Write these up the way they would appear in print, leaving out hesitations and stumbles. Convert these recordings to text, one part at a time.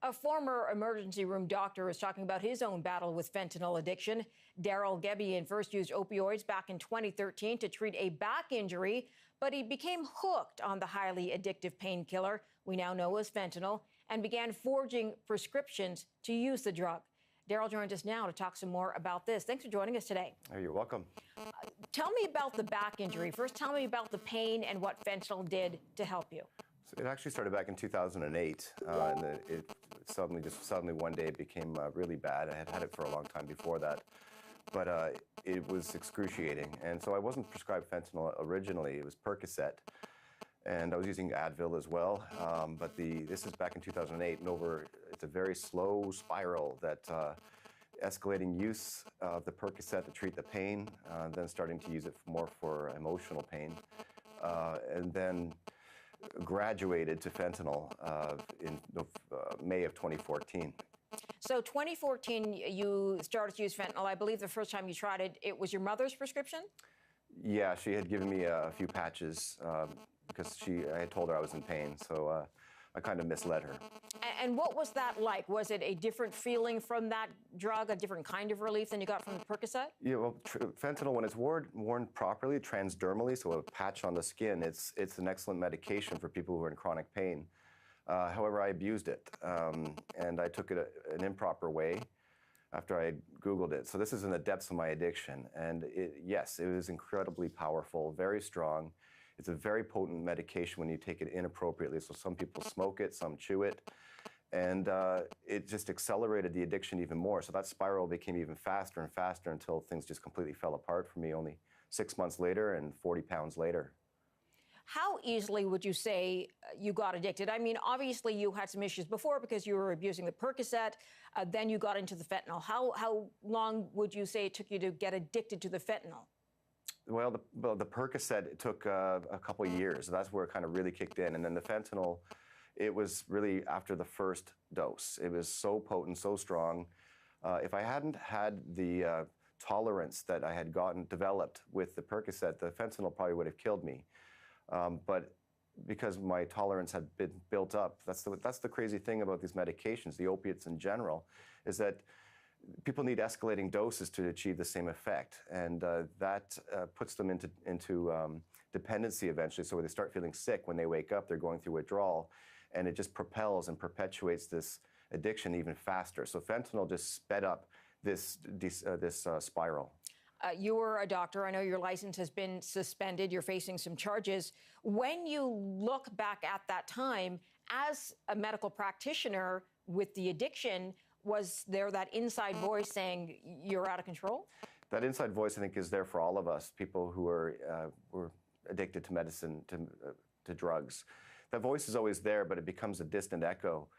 A former emergency room doctor is talking about his own battle with fentanyl addiction. Darryl Gebien first used opioids back in 2013 to treat a back injury, but he became hooked on the highly addictive painkiller we now know as fentanyl and began forging prescriptions to use the drug. Darryl joins us now to talk some more about this. Thanks for joining us today. Oh, you're welcome. Tell me about the back injury. First, tell me about the pain and what fentanyl did to help you. So it actually started back in 2008, and it suddenly one day it became really bad. I had had it for a long time before that, but it was excruciating. And so I wasn't prescribed fentanyl originally. It was Percocet, and I was using Advil as well. But this is back in 2008, and it's a very slow spiral that escalating use of the Percocet to treat the pain, then starting to use it more for emotional pain, and then graduated to fentanyl in May of 2014. So 2014, you started to use fentanyl. I believe the first time you tried it, it was your mother's prescription? Yeah, she had given me a few patches because I had told her I was in pain, so I kind of misled her. And what was that like? Was it a different feeling from that drug, a different kind of relief than you got from the Percocet? Yeah, well, fentanyl, when it's worn properly, transdermally, so a patch on the skin, it's an excellent medication for people who are in chronic pain. However, I abused it, and I took it an improper way after I Googled it. So this is in the depths of my addiction, and yes, it was incredibly powerful, very strong. It's a very potent medication when you take it inappropriately. So some people smoke it, some chew it, and it just accelerated the addiction even more. So that spiral became even faster and faster until things just completely fell apart for me only 6 months later and 40 pounds later. How easily would you say you got addicted? I mean, obviously you had some issues before because you were abusing the Percocet, then you got into the fentanyl. How long would you say it took you to get addicted to the fentanyl? Well, the Percocet, it took a couple of years. That's where it kind of really kicked in. And then the fentanyl, it was really after the first dose. It was so potent, so strong. If I hadn't had the tolerance that I had developed with the Percocet, the fentanyl probably would have killed me. But because my tolerance had been built up, that's the crazy thing about these medications, the opiates in general, is that people need escalating doses to achieve the same effect, and that puts them into dependency eventually. So when they start feeling sick, when they wake up, they're going through withdrawal, and it just propels and perpetuates this addiction even faster. So fentanyl just sped up this spiral. You were a doctor. I know your license has been suspended. You're facing some charges. When you look back at that time, as a medical practitioner with the addiction, was there that inside voice saying you're out of control? That inside voice, I think, is there for all of us, people who are addicted to medicine, to drugs. That voice is always there, but it becomes a distant echo.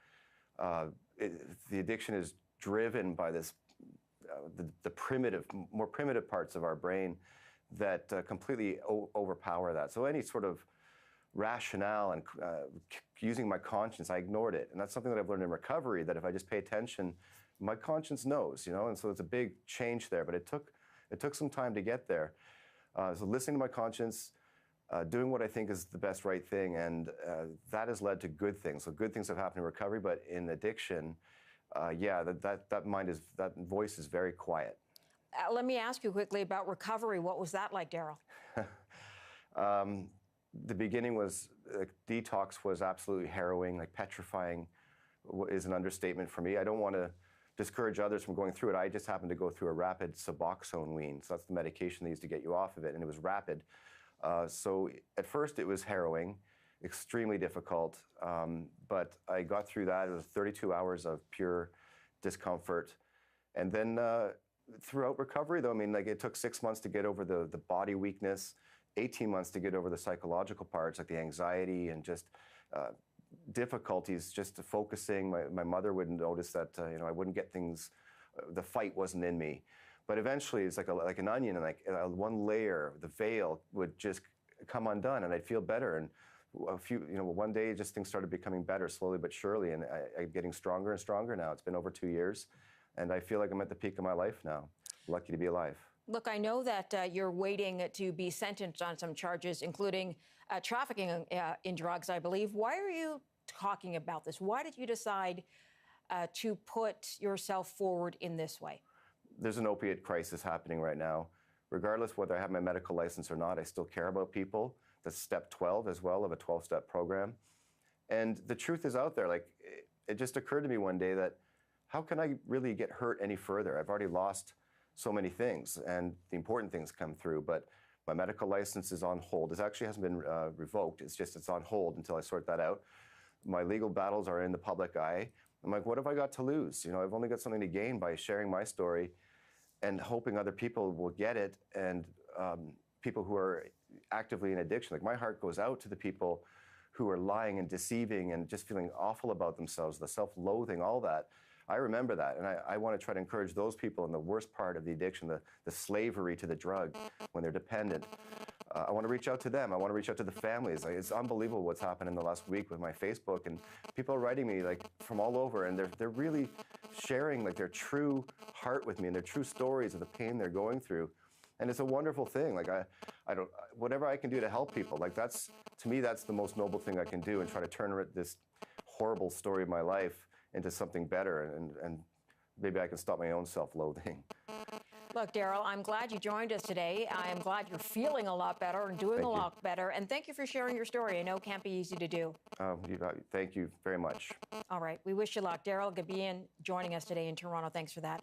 The addiction is driven by this, the more primitive parts of our brain that completely overpower that. So any sort of rationale and using my conscience, I ignored it. And that's something that I've learned in recovery, that if I just pay attention, my conscience knows, and so it's a big change there. But it took some time to get there. So listening to my conscience, doing what I think is the best right thing, and that has led to good things. So good things have happened in recovery, but in addiction, yeah, that voice is very quiet. Let me ask you quickly about recovery. What was that like, Darryl? The beginning was, detox was absolutely harrowing, like petrifying is an understatement for me. I don't want to discourage others from going through it. I just happened to go through a rapid Suboxone wean. So that's the medication they used to get you off of it, and it was rapid. So at first it was harrowing, extremely difficult, but I got through that. It was 32 hours of pure discomfort. And then throughout recovery, though, I mean, like, it took 6 months to get over the body weakness, 18 months to get over the psychological parts, like the anxiety and just difficulties just focusing. My mother would notice that I wouldn't get things, the fight wasn't in me. But eventually it's like an onion, and like one layer, the veil would just come undone, and I'd feel better. And one day just things started becoming better slowly but surely, and I'm getting stronger and stronger now. It's been over 2 years, and I feel like I'm at the peak of my life now. Lucky to be alive. Look, I know that you're waiting to be sentenced on some charges, including trafficking in drugs, I believe. Why are you talking about this? Why did you decide to put yourself forward in this way? There's an opiate crisis happening right now. Regardless whether I have my medical license or not, I still care about people. That's step 12 as well of a 12-step program. And the truth is out there. Like, it just occurred to me one day that how can I really get hurt any further? I've already lost so many things, and the important things come through, but my medical license is on hold. It actually hasn't been revoked. It's on hold until I sort that out. My legal battles are in the public eye. I'm like, what have I got to lose? You know, I've only got something to gain by sharing my story and hoping other people will get it, and people who are actively in addiction. Like, my heart goes out to the people who are lying and deceiving and just feeling awful about themselves, the self-loathing, all that. I remember that, and I want to try to encourage those people in the worst part of the addiction, the slavery to the drug, when they're dependent. I want to reach out to them. I want to reach out to the families. Like, it's unbelievable what's happened in the last week with my Facebook, and people are writing me like from all over, and they're really sharing like their true heart with me and their true stories of the pain they're going through. And it's a wonderful thing. Like, I don't, whatever I can do to help people, like, that's, to me, that's the most noble thing I can do, and try to turn this horrible story of my life into something better, and maybe I can stop my own self-loathing. Look, Darryl, I'm glad you joined us today. I am glad you're feeling a lot better and doing a lot better. And thank you for sharing your story. I know it can't be easy to do. Thank you very much. All right. We wish you luck. Darryl Gebien joining us today in Toronto. Thanks for that.